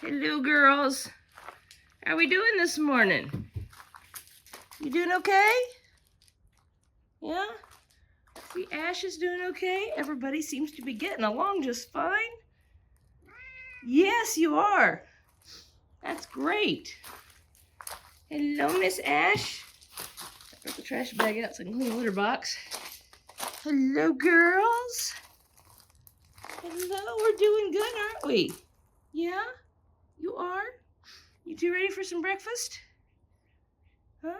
Hello, girls. How are we doing this morning? You doing okay? Yeah? See, Ash is doing okay. Everybody seems to be getting along just fine. Yes, you are. That's great. Hello, Miss Ash. Put the trash bag out so I can clean the litter box. Hello, girls. Hello, we're doing good, aren't we? Yeah? You are? You two ready for some breakfast? Huh?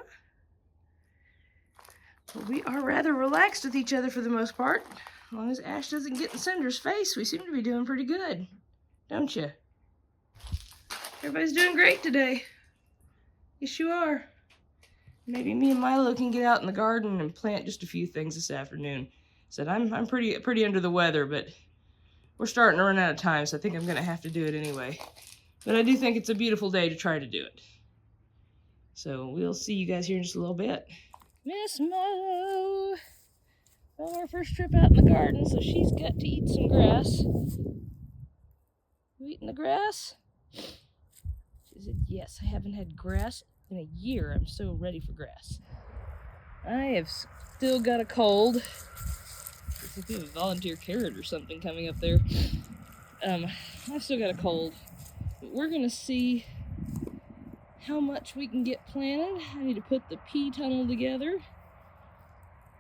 Well, we are rather relaxed with each other for the most part. As long as Ash doesn't get in Cinder's face, we seem to be doing pretty good. Don't you? Everybody's doing great today. Yes, you are. Maybe me and Milo can get out in the garden and plant just a few things this afternoon. Said I'm pretty under the weather, but we're starting to run out of time, so I think I'm gonna have to do it anyway. But I do think it's a beautiful day to try to do it. So we'll see you guys here in just a little bit. Miss Milo! Well, our first trip out in the garden, so she's got to eat some grass. You eating the grass? She said, yes, I haven't had grass in a year. I'm so ready for grass. I have still got a cold. Looks like we have a volunteer carrot or something coming up there. I've still got a cold. But we're gonna see how much we can get planted. I need to put the pea tunnel together.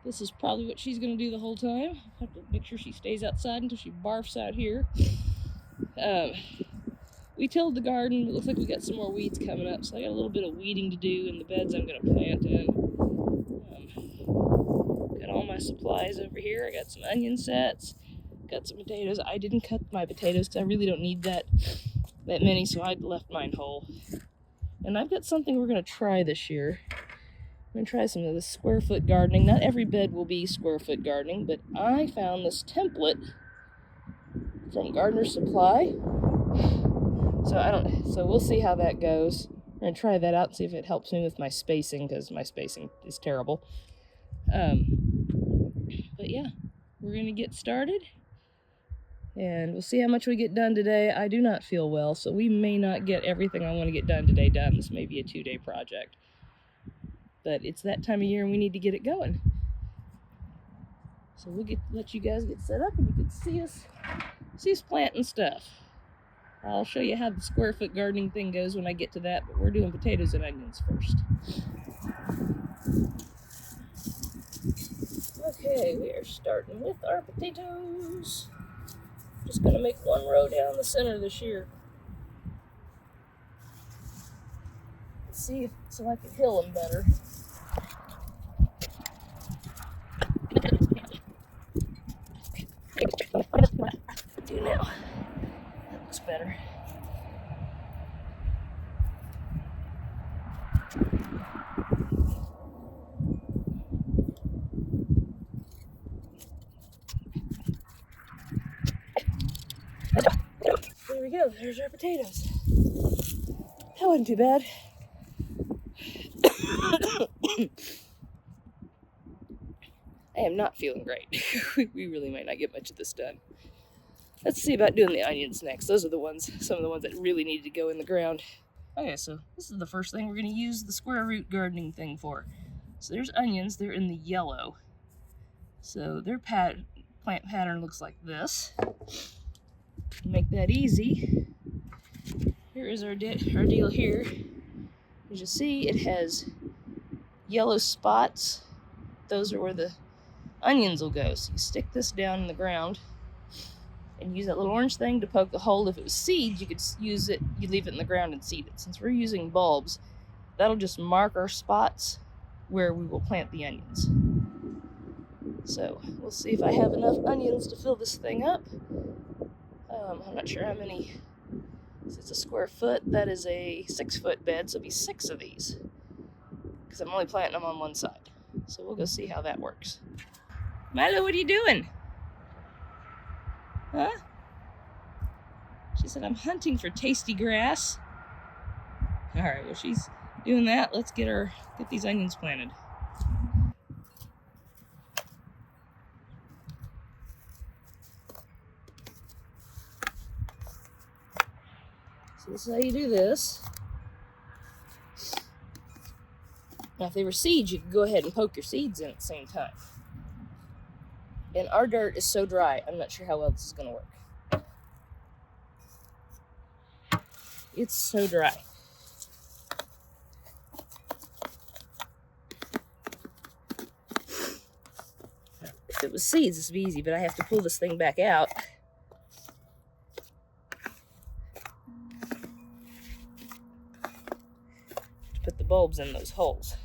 This is probably what she's gonna do the whole time. I have to make sure she stays outside until she barfs out here. We tilled the garden. It looks like we got some more weeds coming up, so I got a little bit of weeding to do in the beds I'm gonna plant in. Got all my supplies over here. I got some onion sets, got some potatoes. I didn't cut my potatoes because I really don't need that many, so I left mine whole. And I've got something we're gonna try this year. I'm gonna try some of this square foot gardening. Not every bed will be square foot gardening, but I found this template from Gardener's Supply. So we'll see how that goes. I'm gonna try that out and see if it helps me with my spacing, because my spacing is terrible. But yeah, we're gonna get started and we'll see how much we get done today. I do not feel well, so we may not get everything I want to get done today done. This may be a 2-day project, but it's that time of year and we need to get it going. So we'll let you guys get set up and you can see us planting stuff. I'll show you how the square foot gardening thing goes when I get to that, but we're doing potatoes and onions first. Okay, we are starting with our potatoes. Just gonna make one row down the center this year. Let's see so I can hill them better. Do now. That looks better. There we go, there's our potatoes. That wasn't too bad. I am not feeling great. We really might not get much of this done. Let's see about doing the onions next. Those are some of the ones that really need to go in the ground. Okay, so this is the first thing we're gonna use the square root gardening thing for. So there's onions, they're in the yellow. So their plant pattern looks like this. To make that easy, here is our deal here. As you see, it has yellow spots. Those are where the onions will go. So you stick this down in the ground and use that little orange thing to poke the hole. If it was seeds, you could use it, you leave it in the ground and seed it. Since we're using bulbs, that'll just mark our spots where we will plant the onions. So we'll see if I have enough onions to fill this thing up. I'm not sure how many. It's a square foot. That is a 6-foot bed, so it'll be 6 of these, because I'm only planting them on one side. So we'll go see how that works. Milo, what are you doing? Huh? She said, I'm hunting for tasty grass. All right, well, she's doing that. Let's get these onions planted. So this is how you do this. Now if they were seeds, you could go ahead and poke your seeds in at the same time. And our dirt is so dry, I'm not sure how well this is going to work. It's so dry. If it was seeds, this would be easy, but I have to pull this thing back out. To put the bulbs in those holes.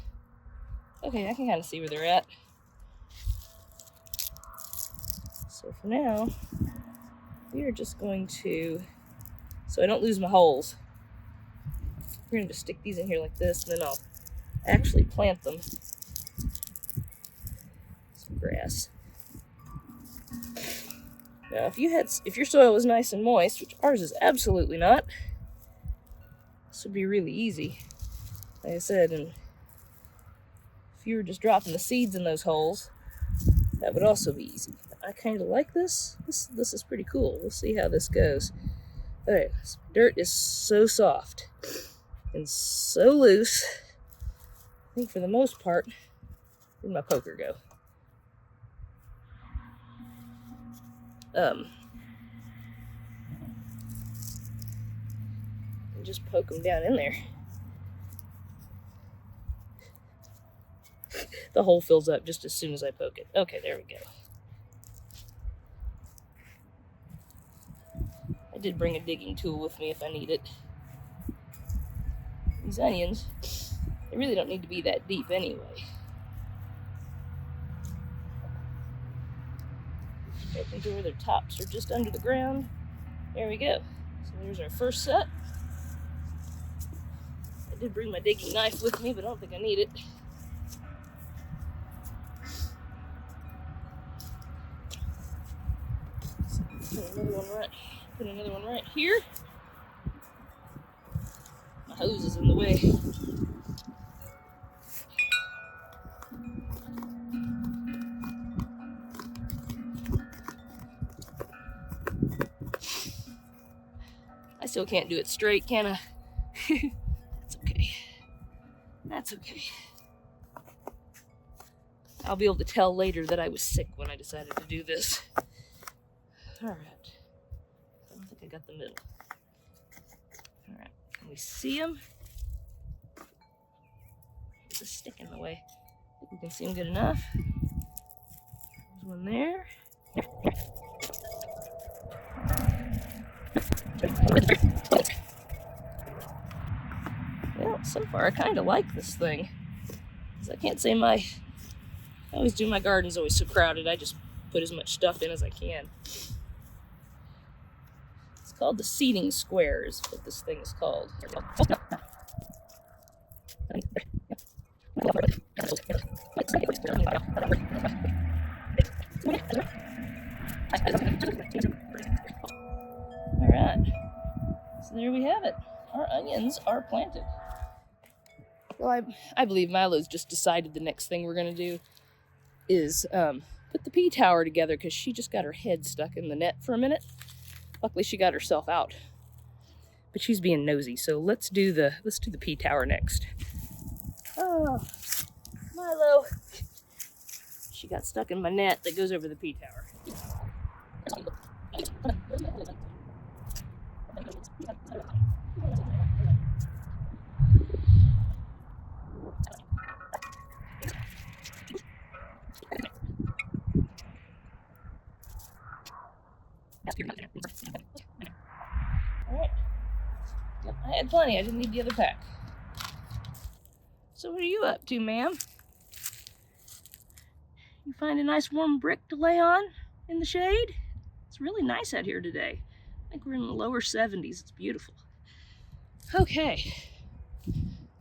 Okay, I can kind of see where they're at. So for now, we are just going to, so I don't lose my holes, we're going to just stick these in here like this, and then I'll actually plant them. Some grass. Now, if your soil was nice and moist, which ours is absolutely not, this would be really easy. Like I said, and if you were just dropping the seeds in those holes, that would also be easy. I kind of like this. This is pretty cool. We'll see how this goes. Okay, this dirt is so soft and so loose. I think for the most part, where'd my poker go? And just poke them down in there. The hole fills up just as soon as I poke it. Okay, there we go. I did bring a digging tool with me if I need it. These onions, they really don't need to be that deep anyway. Open to where their tops are just under the ground. There we go. So there's our first set. I did bring my digging knife with me, but I don't think I need it. Put another one right here. My hose is in the way. I still can't do it straight, can I? That's okay. That's okay. I'll be able to tell later that I was sick when I decided to do this. Alright. I don't think I got the middle. Alright. Can we see them? There's a stick in the way. I think we can see them good enough. There's one there. Well, so far I kind of like this thing. Because I can't say I always do my garden's always so crowded, I just put as much stuff in as I can. It's called the seating square is what this thing is called. Alright, so there we have it. Our onions are planted. Well, I believe Milo's just decided the next thing we're going to do is put the pea tower together because she just got her head stuck in the net for a minute. Luckily, she got herself out. But she's being nosy, so let's do the pea tower next. Oh, Milo. She got stuck in my net that goes over the pea tower. Alright. Yep, I had plenty. I didn't need the other pack. So what are you up to, ma'am? You find a nice warm brick to lay on in the shade? It's really nice out here today. I think we're in the lower 70s. It's beautiful. Okay.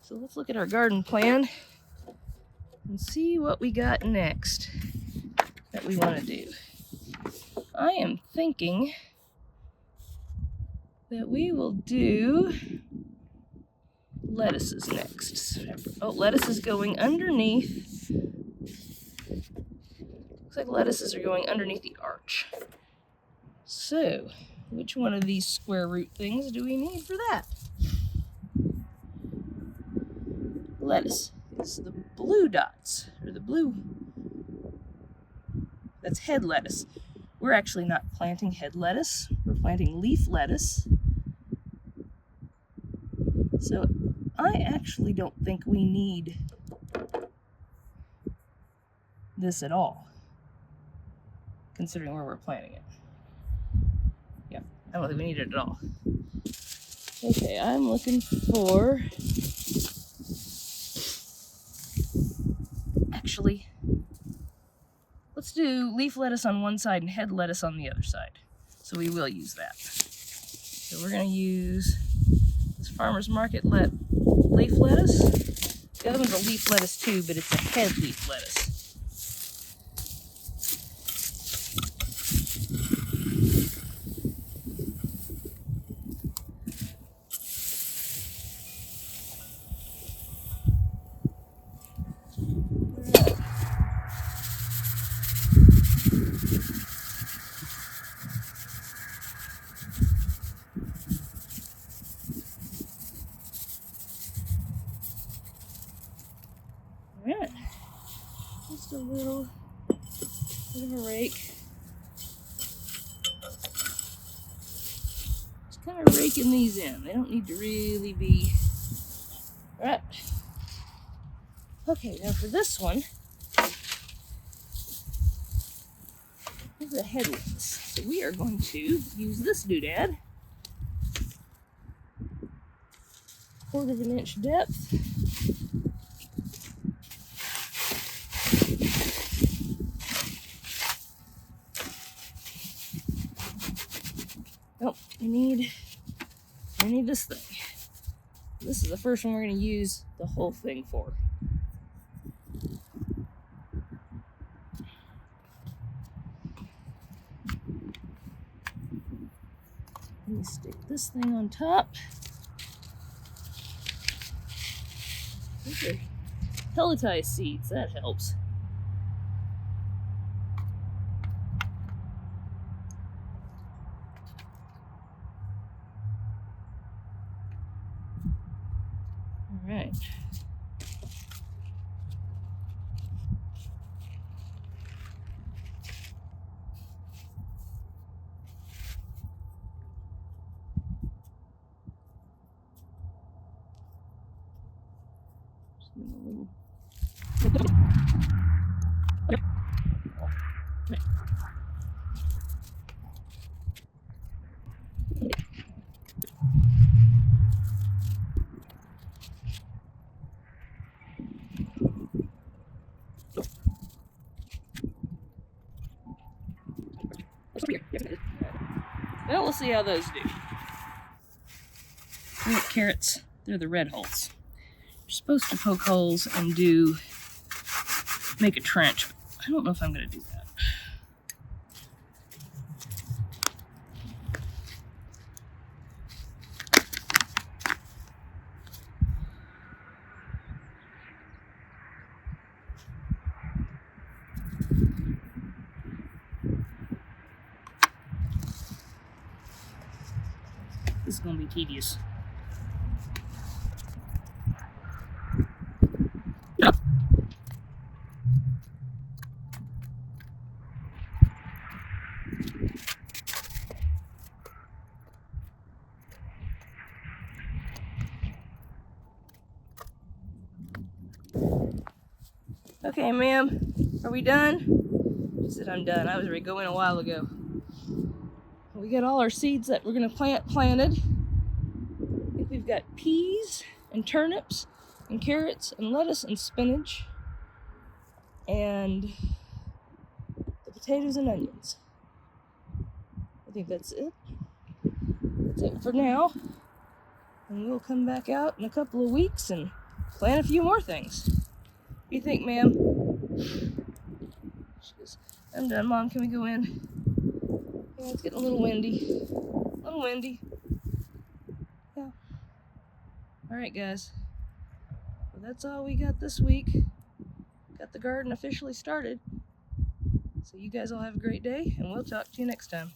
So let's look at our garden plan and see what we got next that we want to do. I am thinking that we will do lettuces next. Oh, lettuce is going underneath. Looks like lettuces are going underneath the arch. So, Which one of these square root things do we need for that? Lettuce. It's the blue dots, or the blue. That's head lettuce. We're actually not planting head lettuce. We're planting leaf lettuce. So I actually don't think we need this at all, considering where we're planting it. Yeah, I don't think we need it at all. Okay, I'm looking for... Actually, let's do leaf lettuce on one side and head lettuce on the other side. So we will use that. So we're going to use this Farmer's Market leaf lettuce. The other one's a leaf lettuce too, but it's a head leaf lettuce. Alright, just a little bit of a rake. Just kind of raking these in. They don't need to really be... Alright. Okay, now for this one, here's a head lettuce. So we are going to use this doodad. 1/4 of an inch depth. Oh, I need this thing. This is the first one we're going to use the whole thing for. Let me stick this thing on top. These are pelletized seeds, that helps. All right. Just give it a little. Well, we'll see how those do. Carrots, they're the red holes. You're supposed to poke holes and make a trench. I don't know if I'm going to do that. This is going to be tedious. Okay, ma'am, are we done? She said, I'm done. I was ready to go in a while ago. We got all our seeds that we're going to plant planted. I think we've got peas and turnips and carrots and lettuce and spinach and the potatoes and onions. I think that's it. That's it for now. And we'll come back out in a couple of weeks and plant a few more things. What do you think, ma'am? She goes, I'm done, Mom. Can we go in? Yeah, it's getting a little windy. A little windy. Yeah. Alright, guys. Well, that's all we got this week. Got the garden officially started. So you guys all have a great day, and we'll talk to you next time.